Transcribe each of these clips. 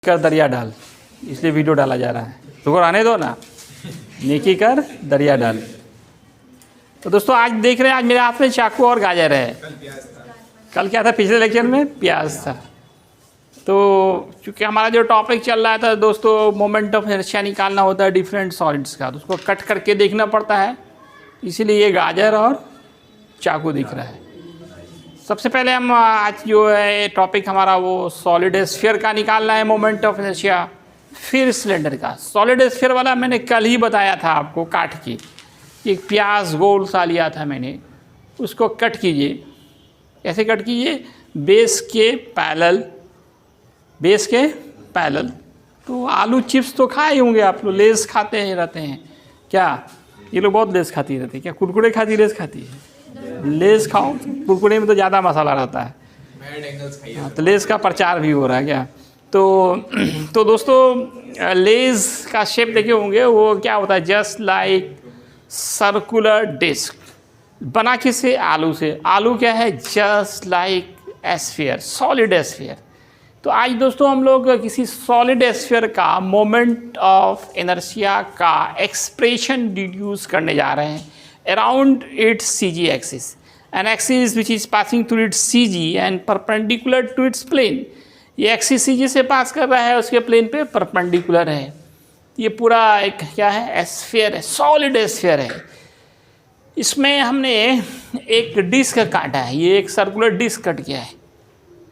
कर दरिया डाल, इसलिए वीडियो डाला जा रहा है। रुको आने दो ना, नेकी कर दरिया डाल। तो दोस्तों आज देख रहे हैं, आज मेरे हाथ में चाकू और गाजर है। कल क्या था, पिछले लेक्चर में प्याज था। तो चूँकि हमारा जो टॉपिक चल रहा था दोस्तों, मोमेंट ऑफ इनर्शिया निकालना होता है डिफरेंट सॉलिड्स का, तो उसको कट करके देखना पड़ता है, इसीलिए ये गाजर और चाकू दिख रहा है। सबसे पहले हम आज जो है टॉपिक हमारा वो सॉलिड स्फीयर का निकालना है, मोमेंट ऑफ इनर्शिया। फिर सिलेंडर का। सॉलिड स्फीयर वाला मैंने कल ही बताया था आपको, काट के एक प्याज गोल सा लिया था मैंने, उसको कट कीजिए। कैसे कट कीजिए? बेस के पैरेलल। तो आलू चिप्स तो खाए होंगे आप लोग, लेस खाते हैं रहते हैं क्या? ये लोग बहुत लेस खाती रहती है क्या? कुरकुरे खाती, लेस खाती है? लेस खाओ, कुरकुरे में तो ज़्यादा मसाला रहता है। हाँ, तो लेस का प्रचार भी हो रहा है क्या? तो दोस्तों लेस का शेप देखे होंगे, वो क्या होता है, जस्ट लाइक सर्कुलर डिस्क। बना किससे? आलू से। आलू क्या है? Just like sphere, solid sphere. तो आज दोस्तों हम लोग किसी सॉलिड एस्फीयर का मोमेंट ऑफ इनर्शिया का एक्सप्रेशन डिड्यूस करने जा रहे हैं around its CG axis, an axis which is passing through its CG and perpendicular to its plane। ये एक्सिस CG से पास कर रहा है, उसके प्लेन पे परपेंडिकुलर है। ये पूरा एक क्या है? एस्फीयर है, सॉलिड एस्फीयर है। इसमें हमने एक डिस्क काटा है, ये एक सर्कुलर डिस्क कट गया है।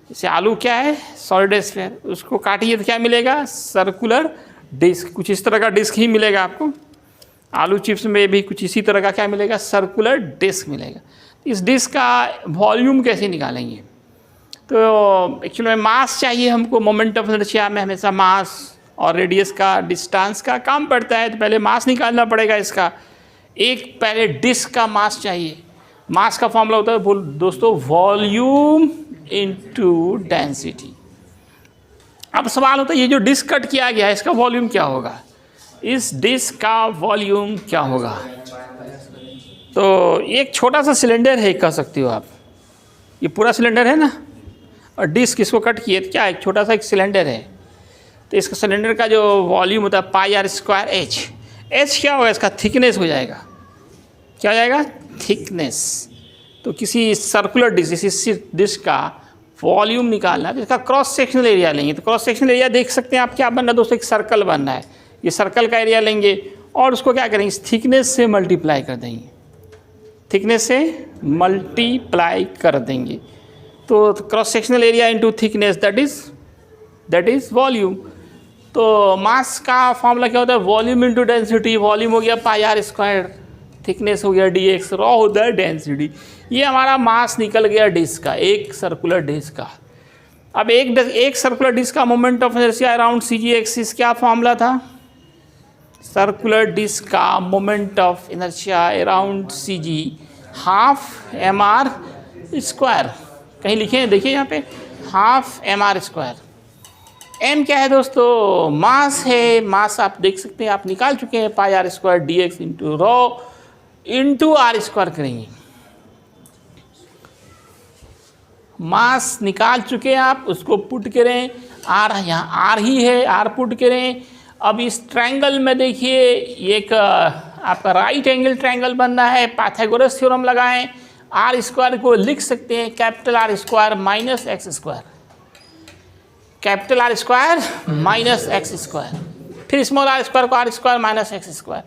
जैसे आलू क्या है? Solid sphere. उसको काटिए तो क्या मिलेगा? Circular disc. कुछ इस तरह का डिस्क ही मिलेगा आपको। आलू चिप्स में भी कुछ इसी तरह का क्या मिलेगा? सर्कुलर डिस्क मिलेगा। इस डिस्क का वॉल्यूम कैसे निकालेंगे? तो एक्चुअली में मास चाहिए हमको। मोमेंट ऑफ इनर्शिया में हमेशा मास और रेडियस का, डिस्टेंस का काम पड़ता है। तो पहले मास निकालना पड़ेगा इसका। एक पहले डिस्क का मास चाहिए। मास का फॉर्मूला होता है दोस्तों वॉल्यूम इनटू डेंसिटी। अब सवाल होता है ये जो डिस्क कट किया गया है इसका वॉल्यूम क्या होगा? इस डिस्क का वॉल्यूम क्या होगा? तो एक छोटा सा सिलेंडर है, कह सकते हो आप। ये पूरा सिलेंडर है ना, और डिस्क इसको कट किए तो क्या, एक छोटा सा एक सिलेंडर है। तो इसका सिलेंडर का जो वॉल्यूम होता है πr² h क्या होगा? इसका थिकनेस हो जाएगा। क्या हो जाएगा? थिकनेस। तो किसी सर्कुलर डिस्क, इसी डिस्क का वॉल्यूम निकालना है तो इसका क्रॉस सेक्शनल एरिया लेंगे। तो क्रॉस सेक्शनल एरिया देख सकते हैं आप, क्या बन रहा है दोस्तों? एक सर्कल बन रहा है। ये सर्कल का एरिया लेंगे और उसको क्या करेंगे? इस थिकनेस से मल्टीप्लाई कर देंगे। थिकनेस से मल्टीप्लाई कर देंगे तो cross sectional area into thickness, that is volume. तो मास का फॉर्मूला क्या होता है? Volume into density. वॉल्यूम हो गया πr², थिकनेस हो गया dx, रॉ होता है डेंसिटी। ये हमारा मास निकल गया डिस्क का, एक सर्कुलर डिस्क का। अब एक सर्कुलर डिस्क का moment of inertia around CG axis क्या फॉर्मूला था? सर्कुलर डिस्क का moment of inertia around CG half mr²। कहीं लिखे हैं देखिए यहाँ पे, हाफ mr²। m क्या है दोस्तों? मास है। मास आप देख सकते हैं, आप निकाल चुके हैं, πr² dx into raw into r² करेंगे। मास निकाल चुके हैं आप, उसको पुट करें। r यहाँ r ही है, r पुट करें। अब इस ट्रायंगल में देखिए एक आपका राइट एंगल ट्रायंगल बन रहा है। पाइथागोरस थ्योरम लगाएं। r² को लिख सकते हैं capital R² minus x², capital R² minus x²। फिर स्मॉल r² को r² minus x²।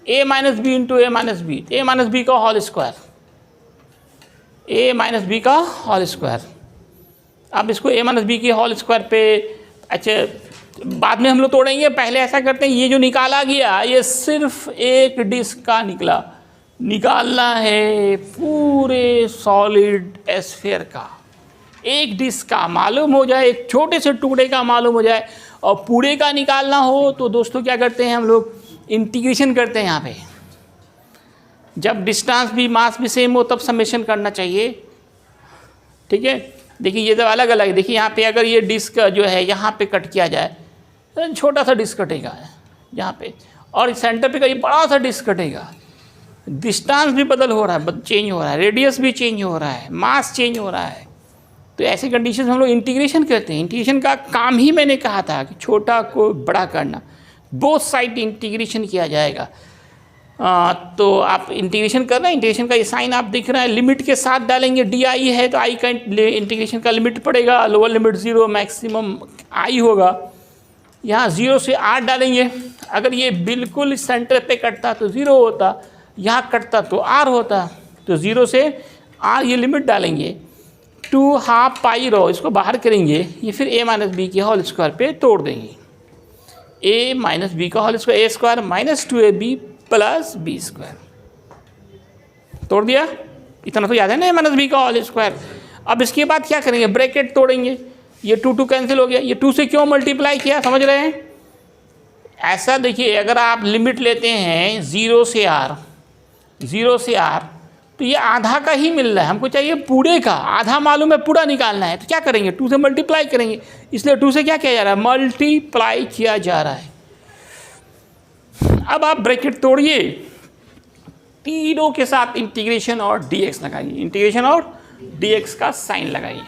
a minus B into a minus B, a minus B का whole square, a minus B का whole square. अब इसको a माइनस बी के whole square पे, अच्छा बाद में हम लोग तोड़ेंगे, पहले ऐसा करते हैं, ये जो निकाला गया ये सिर्फ एक डिस्क का निकालना है पूरे सॉलिड एस्फीयर का। एक डिस्क का मालूम हो जाए, एक छोटे से टुकड़े का मालूम हो जाए, और पूरे का निकालना हो तो दोस्तों क्या करते हैं हम लोग? इंटीग्रेशन करते हैं। यहाँ पे जब डिस्टेंस भी मास भी सेम हो तब समेशन करना चाहिए, ठीक है। देखिए ये तो अलग अलग है। देखिए यहाँ पे अगर ये डिस्क जो है यहाँ पे कट किया जाए तो छोटा सा डिस्क कटेगा यहाँ पे, और सेंटर पे कहीं बड़ा सा डिस्क कटेगा। डिस्टेंस भी बदल हो रहा है, चेंज हो रहा है, रेडियस भी चेंज हो रहा है, मास चेंज हो रहा है। तो ऐसे कंडीशन में हम लोग इंटीग्रेशन करते हैं। इंटीग्रेशन का काम ही मैंने कहा था कि छोटा को बड़ा करना, बोथ साइड इंटीग्रेशन किया जाएगा। तो आप इंटीग्रेशन कर रहे हैं, इंटीग्रेशन का ये साइन आप दिख रहा है, लिमिट के साथ डालेंगे, डी आई है तो आई का इंटीग्रेशन का लिमिट पड़ेगा, लोअर लिमिट 0 मैक्सिमम आई होगा। यहाँ 0 से r डालेंगे, अगर ये बिल्कुल सेंटर पे कटता तो 0 होता, यहाँ कटता तो r होता, तो 0 से r ये लिमिट डालेंगे, 2 पाई रो इसको बाहर करेंगे, ये फिर a माइनस बी के होल स्क्वायर पे तोड़ देंगे, a माइनस बी का whole square, a square minus 2ab plus B square, तोड़ दिया। इतना तो याद है ना, a माइनस बी का होल स्क्वायर। अब इसके बाद क्या करेंगे, ब्रैकेट तोड़ेंगे, ये 2 कैंसिल हो गया, ये 2 से क्यों मल्टीप्लाई किया समझ रहे हैं। ऐसा देखिए, अगर आप लिमिट लेते हैं 0 से r, तो ये आधा का ही मिल रहा है, हमको चाहिए पूरे का, आधा मालूम है पूरा निकालना है, तो क्या करेंगे 2 से मल्टीप्लाई करेंगे, इसलिए 2 से क्या किया जा रहा है, मल्टीप्लाई किया जा रहा है। अब आप ब्रैकेट तोड़िए, तीनों के साथ इंटीग्रेशन और dx लगाइए, इंटीग्रेशन और dx का साइन लगाइए,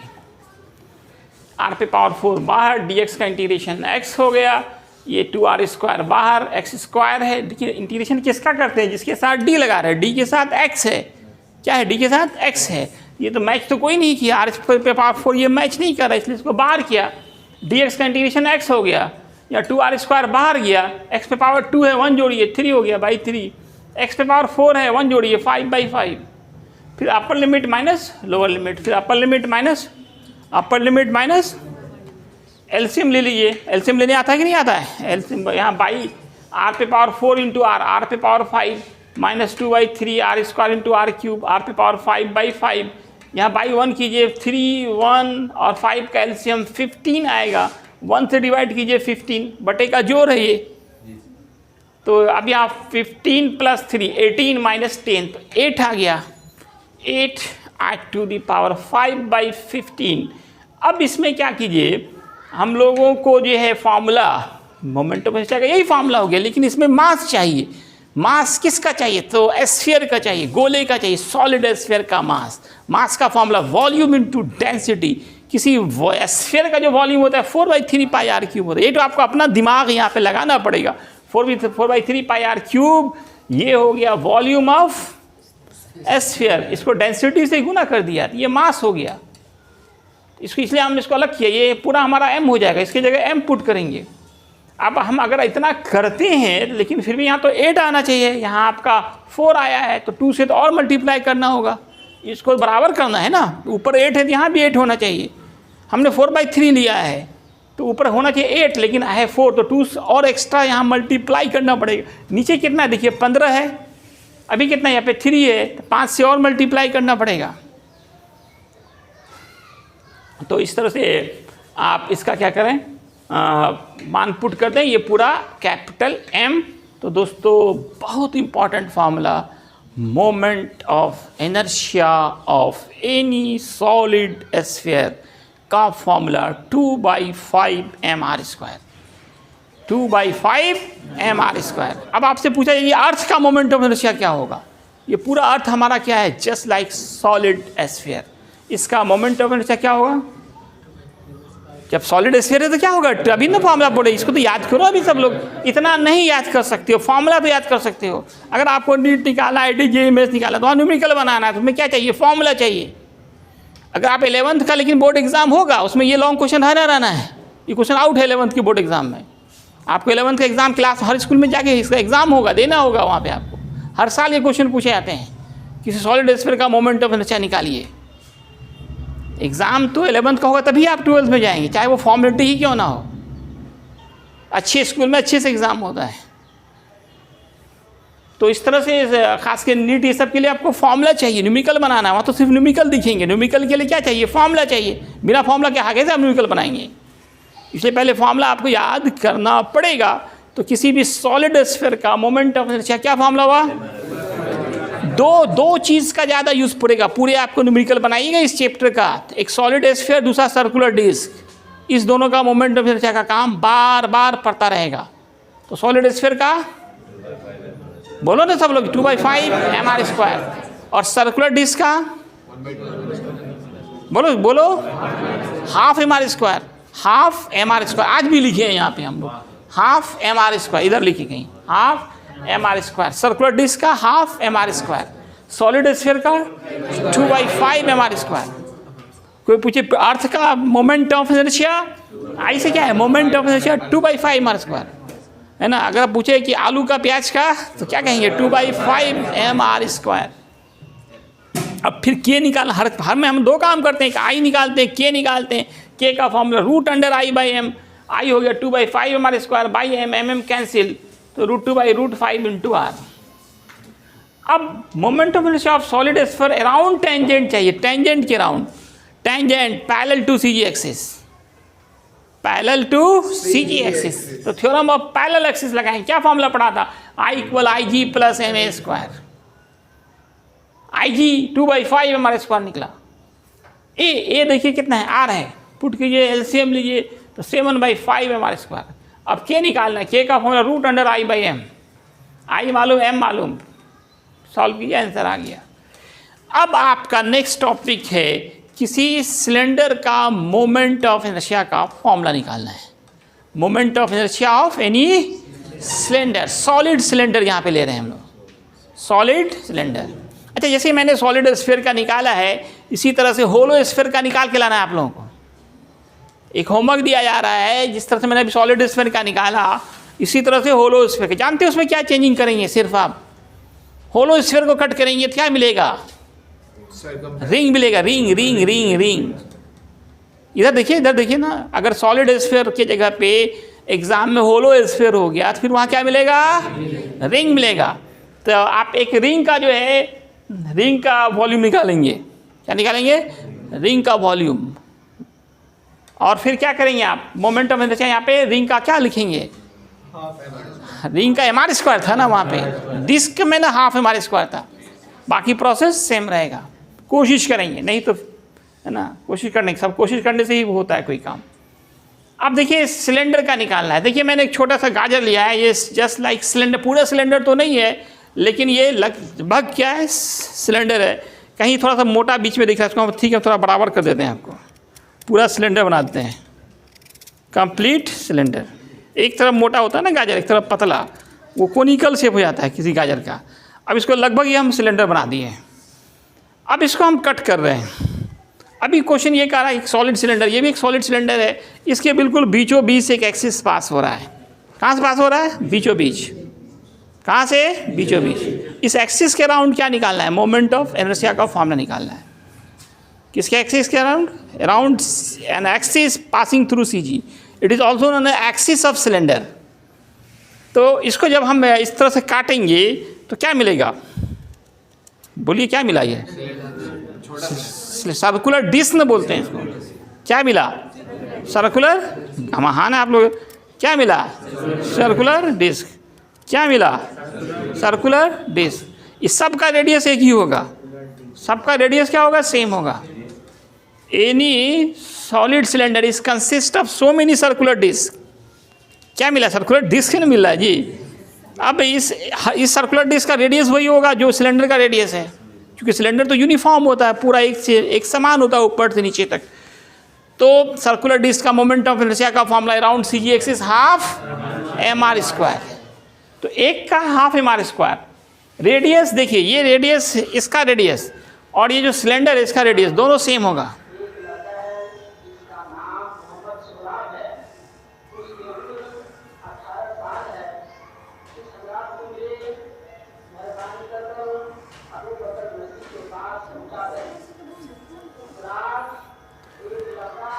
r पे पावर 4 बाहर, dx का इंटीग्रेशन x हो गया, ये 2r स्क्वायर बाहर, x स्क्वायर है। देखिए इंटीग्रेशन किसका करते हैं, जिसके साथ d लगा रहे हैं, d के साथ x है, क्या है, d के साथ x है, ये तो मैच तो कोई नहीं किया, r पे पावर 4 ये मैच नहीं कर रहा, इसलिए इसको बाहर किया, dx का इंटीग्रेशन x हो गया, या 2r स्क्वायर बाहर गया, x पे पावर 2 है 1 जोड़िए 3 हो गया बाई 3, x पे पावर 4 है 1 जोड़िए 5 बाई 5, फिर upper limit minus lower limit, फिर अपर लिमिट माइनस एलसीएम ले लीजिए। एलसीएम लेने आता है कि नहीं आता है, एलसीएम यहाँ बाई r पे पावर 4 इंटू r पे power 5 minus 2 by 3 r square into r cube, r पे पावर 5 बाई 5, यहाँ बाई 1 कीजिए, 3 1 और 5 का एलसीएम 15 आएगा, 1 से डिवाइड कीजिए 15 बटे का जोड़ है ये, तो अब यहाँ 15 प्लस 3 18 माइनस 10, तो 8 आ गया, 8 टू दी पावर 5 बाई 15। अब इसमें क्या कीजिए, हम लोगों को जो है फॉर्मूला मोमेंट ऑफ इनर्शिया का यही फॉर्मूला हो गया, लेकिन इसमें मास चाहिए। मास किसका चाहिए, तो एस्फीयर का चाहिए, गोले का चाहिए, सॉलिड एस्फीयर का मास। मास का फॉर्मूला वॉल्यूम इनटू डेंसिटी, किसी एस्फीयर का जो वॉल्यूम होता है 4/3 पाई r क्यूब होता है। ये तो आपको अपना दिमाग यहाँ पे लगाना पड़ेगा, 4/3 पाई r क्यूब, ये हो गया वॉल्यूम ऑफ एस्फीयर, इसको डेंसिटी से गुना कर दिया, ये मास हो गया। इसको इसलिए हमने इसको अलग किया, ये पूरा हमारा m हो जाएगा, इसकी जगह m पुट करेंगे। अब हम अगर इतना करते हैं, लेकिन फिर भी यहाँ तो 8 आना चाहिए, यहाँ आपका 4 आया है, तो 2 से तो और मल्टीप्लाई करना होगा, इसको बराबर करना है ना, ऊपर 8 है तो यहाँ भी 8 होना चाहिए। हमने 4/3 लिया है तो ऊपर होना चाहिए 8, लेकिन है 4, तो 2 और एक्स्ट्रा यहाँ मल्टीप्लाई करना पड़ेगा। नीचे कितना देखिए 15 है, अभी कितना यहाँ पे 3 है, तो 5 से और मल्टीप्लाई करना पड़ेगा। तो इस तरह से आप इसका क्या करें, मान पुट कर दें, ये पूरा कैपिटल M। तो दोस्तों बहुत important formula, moment of inertia of any solid sphere का फॉर्मूला 2/5 mr², 2/5 mr²। अब आपसे पूछा ये अर्थ का मोमेंट ऑफ इनर्शिया क्या होगा, ये पूरा अर्थ हमारा क्या है, जस्ट लाइक सॉलिड स्फीयर, इसका मोमेंट ऑफ इनर्शिया क्या होगा, जब सॉलिड स्फीयर है तो क्या होगा, अभी ना फॉर्मूला पढ़े, इसको तो याद करो। अभी सब लोग इतना नहीं याद कर सकते हो, फॉर्मूला तो याद कर सकते हो। अगर आपको नीट निकाला, आईटी जेईएमएस निकाला, तो न्यूमेरिकल बनाना है, तो तुम्हें क्या चाहिए, फॉर्मूला चाहिए। अगर आप 11th का लेकिन बोर्ड एग्जाम होगा, उसमें ये लॉन्ग क्वेश्चन है ना रहना है, ये क्वेश्चन आउट है 11th के बोर्ड एग्जाम में। आपको 11th का एग्जाम क्लास हर स्कूल में जाके इसका एग्जाम होगा, देना होगा वहाँ पे आपको, हर साल ये क्वेश्चन पूछे जाते हैं, किसी सॉलिड स्फीयर का मोमेंट ऑफ इनर्शिया निकालिए। एग्ज़ाम तो 11th का होगा, तभी आप 12th में जाएंगे, चाहे वो फॉर्मेलिटी ही क्यों ना हो। अच्छे स्कूल में अच्छे से एग्ज़ाम होता है। तो इस तरह से खास कर नीट ये सब के लिए आपको फॉर्मूला चाहिए, न्यूमेरिकल बनाना है, वहाँ तो सिर्फ न्यूमेरिकल दिखेंगे। न्यूमेरिकल के लिए क्या चाहिए, फॉर्मूला चाहिए, बिना फॉर्मूला के आगे से आप न्यूमेरिकल बनाएंगे, इसलिए पहले फॉर्मूला आपको याद करना पड़ेगा। तो किसी भी सॉलिड स्फीयर का मोमेंट ऑफ इनर्शिया क्या फॉर्मूला हुआ, दो चीज़ का ज़्यादा यूज़ पड़ेगा, पूरे आपको न्यूमेरिकल बनाइएगा इस चैप्टर का, एक सॉलिड स्फीयर, दूसरा सर्कुलर डिस्क, इस दोनों का मोमेंट ऑफ इनर्शिया का काम बार बार पड़ता रहेगा। तो सॉलिड स्फीयर का बोलो ना सब लोग 2/5 mr², और सर्कुलर डिस्क का बोलो बोलो, half M R square, half M R square आज भी लिखे हैं यहाँ पे हम लोग, हाफ एम आर स्क्वायर इधर लिखे कहीं, half M R square. Circular disc का half M R square, solid sphere का 2/5 एम आर स्क्वायर। कोई पूछे अर्थ का मोमेंट ऑफ इनर्शिया, आई से क्या है, moment of inertia 2/5 M R square है ना। अगर आप पूछे कि आलू का प्याज का, तो क्या कहेंगे, 2/5 एम आर स्क्वायर। अब फिर के निकालना, हर में हम दो काम करते हैं, कि आई निकालते हैं, के निकालते हैं। के का formula root under I by M, I हो गया 2/5 M R square by M, M cancel, तो √2/√5 इंटू आर। अब moment of inertia of solid sphere around tangent चाहिए, टेंजेंट के around, tangent parallel to C G axis, parallel to C G axis. तो theorem of parallel axis लगाएं, क्या formula पढ़ा था, I = IG + MA square. IG 2/5 M R square निकला। ए देखिए कितना है, आर है, पुट कीजिए, एलसीएम लीजिए, तो 7/5 एम आर स्क्वायर। अब के निकालना है, के का formula root under I by M, I मालूम एम मालूम, सॉल्व कीजिए, आंसर आ गया। अब आपका नेक्स्ट टॉपिक है, किसी सिलेंडर का मोमेंट ऑफ इनर्शिया का फॉर्मूला निकालना है। Moment of inertia of any cylinder, solid cylinder यहाँ पे ले रहे हैं हम लोग, सॉलिड सिलेंडर। अच्छा, जैसे मैंने सॉलिड स्फीयर का निकाला है, इसी तरह से होलो स्फीयर का निकाल के लाना है आप लोगों को। एक होमवर्क दिया जा रहा है, जिस तरह से मैंने अभी सॉलिड स्फीयर का निकाला, इसी तरह से होलो स्फीयर का। जानते हैं उसमें क्या चेंजिंग करेंगे, सिर्फ आप होलो स्फीयर को कट करेंगे तो क्या मिलेगा, रिंग मिलेगा, रिंग रिंग रिंग रिंग। इधर देखिए ना, अगर सॉलिड स्फीयर की जगह पे एग्जाम में होलो स्फीयर हो गया, तो फिर वहाँ क्या मिलेगा, रिंग मिलेगा। तो आप एक रिंग का जो है, रिंग का वॉल्यूम निकालेंगे, क्या निकालेंगे, रिंग का वॉल्यूम। और फिर क्या करेंगे आप, मोमेंट ऑफ इनर्शिया यहाँ पे रिंग का क्या लिखेंगे, रिंग का एम आर स्क्वायर था ना वहाँ पे, डिस्क में ना हाफ एम आर स्क्वायर था। बाकी प्रोसेस सेम रहेगा, कोशिश करेंगे, नहीं तो है ना, कोशिश करने, सब कोशिश करने से ही होता है कोई काम। अब देखिए सिलेंडर का निकालना है। देखिए मैंने एक छोटा सा गाजर लिया है, ये जस्ट लाइक सिलेंडर, पूरा सिलेंडर तो नहीं है, लेकिन ये लगभग क्या है, सिलेंडर है। कहीं थोड़ा सा मोटा बीच में दिख रहा है, इसको ठीक है थोड़ा बराबर कर देते हैं, आपको पूरा सिलेंडर बना देते हैं, कंप्लीट सिलेंडर। एक तरफ मोटा होता है ना गाजर, एक तरफ पतला, वो कोनिकल शेप हो जाता है किसी गाजर का। अब इसको लगभग ये हम सिलेंडर बना दिए हैं। अब इसको हम कट कर रहे हैं। अभी क्वेश्चन ये कह रहा है, एक सॉलिड सिलेंडर, ये भी एक सॉलिड सिलेंडर है, इसके बिल्कुल बीचों बीच से एक एक्सिस पास हो रहा है। कहाँ से पास हो रहा है, बीचों बीच। कहाँ से, बीचों बीच। इस एक्सिस के अराउंड क्या निकालना है, मोमेंट ऑफ इनर्शिया का फॉर्मूला निकालना है। किसके एक्सिस के around, around an axis passing through C G, it is also known as axis of cylinder. तो इसको जब हम इस तरह से काटेंगे तो क्या मिलेगा, बोलिए क्या मिला, ये सर्कुलर डिस्क न बोलते हैं इसको, क्या मिला, सर्कुलर, महान है आप लोग, क्या मिला, सर्कुलर डिस्क, क्या मिला, सर्कुलर डिस्क। इस सब का रेडियस एक ही होगा, सबका रेडियस क्या होगा, सेम होगा। Any solid cylinder is consist of so many circular disc, क्या मिला, सर्कुलर डिस्क नहीं मिल रहा है जी। अब इस सर्कुलर डिस्क का रेडियस वही होगा जो सिलेंडर का रेडियस है, क्योंकि सिलेंडर तो यूनिफॉर्म होता है, पूरा एक समान होता है ऊपर से नीचे तक। तो सर्कुलर डिस्क का मोमेंट ऑफ इनर्शिया का formula around C G axis half M R square. तो एक का half M R square, radius देखिए, ये रेडियस, इसका रेडियस और ये जो सिलेंडर है इसका रेडियस दोनों सेम होगा।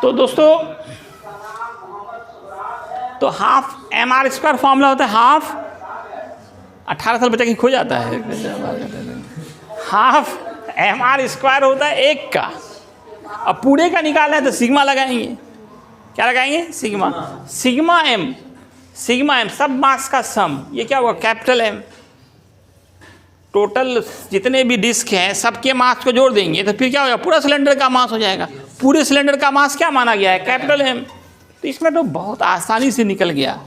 तो दोस्तों, तो half M R square formula होता है, हाफ 18 साल बच्चा कहीं खो जाता है, हाफ एम आर स्क्वायर होता है एक का। अब पूरे का निकालना है तो सिग्मा लगाएंगे, क्या लगाएंगे, sigma, sigma M, sigma M सब मास का सम, ये क्या हुआ, कैपिटल एम। टोटल जितने भी डिस्क हैं सबके मास को जोड़ देंगे तो फिर क्या होगा, पूरा सिलेंडर का मास हो जाएगा। पूरे सिलेंडर का मास क्या माना गया है, कैपिटल एम। तो इसमें तो बहुत आसानी से निकल गया,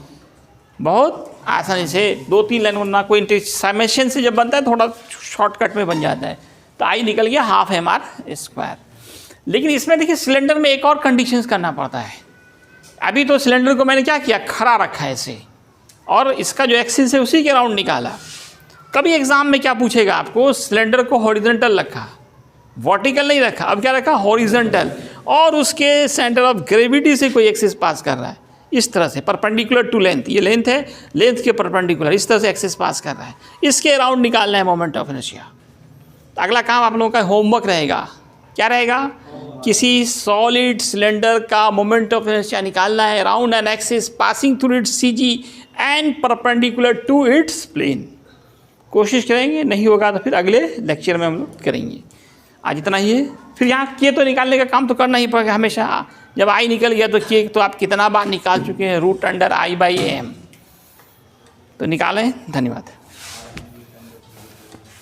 बहुत आसानी से, 2-3 लाइन ना कोई समेशन से जब बनता है थोड़ा शॉर्टकट में बन जाता है। तो आई निकल गया हाफ एम आर स्क्वायर। लेकिन इसमें देखिए सिलेंडर में एक और कंडीशंस करना पड़ता है। अभी तो सिलेंडर को मैंने क्या किया, खड़ा रखा है ऐसे, और इसका जो एक्सिस है उसी के राउंड निकाला। कभी एग्जाम में क्या पूछेगा आपको, सिलेंडर को हॉरिजॉन्टल रखा, वर्टिकल नहीं रखा, अब क्या रखा, हॉरिजॉन्टल, और उसके सेंटर ऑफ ग्रेविटी से कोई एक्सिस पास कर रहा है इस तरह से, परपेंडिकुलर टू लेंथ, ये लेंथ है, लेंथ के परपेंडिकुलर इस तरह से एक्सिस पास कर रहा है, इसके अराउंड निकालना है मोमेंट ऑफ इनर्शिया। तो अगला काम आप लोगों का होमवर्क रहेगा, क्या रहेगा, किसी सॉलिड सिलेंडर का मोमेंट ऑफ इनर्शिया निकालना है around an axis passing through its C G and perpendicular to its plane. कोशिश करेंगे, नहीं होगा तो फिर अगले लेक्चर में हम लोग करेंगे। आज इतना ही है। फिर यहाँ के तो निकालने का काम तो करना ही पड़ेगा हमेशा। जब आई निकल गया तो के तो आप कितना बार निकाल चुके हैं, root under I by M, तो निकालें। धन्यवाद।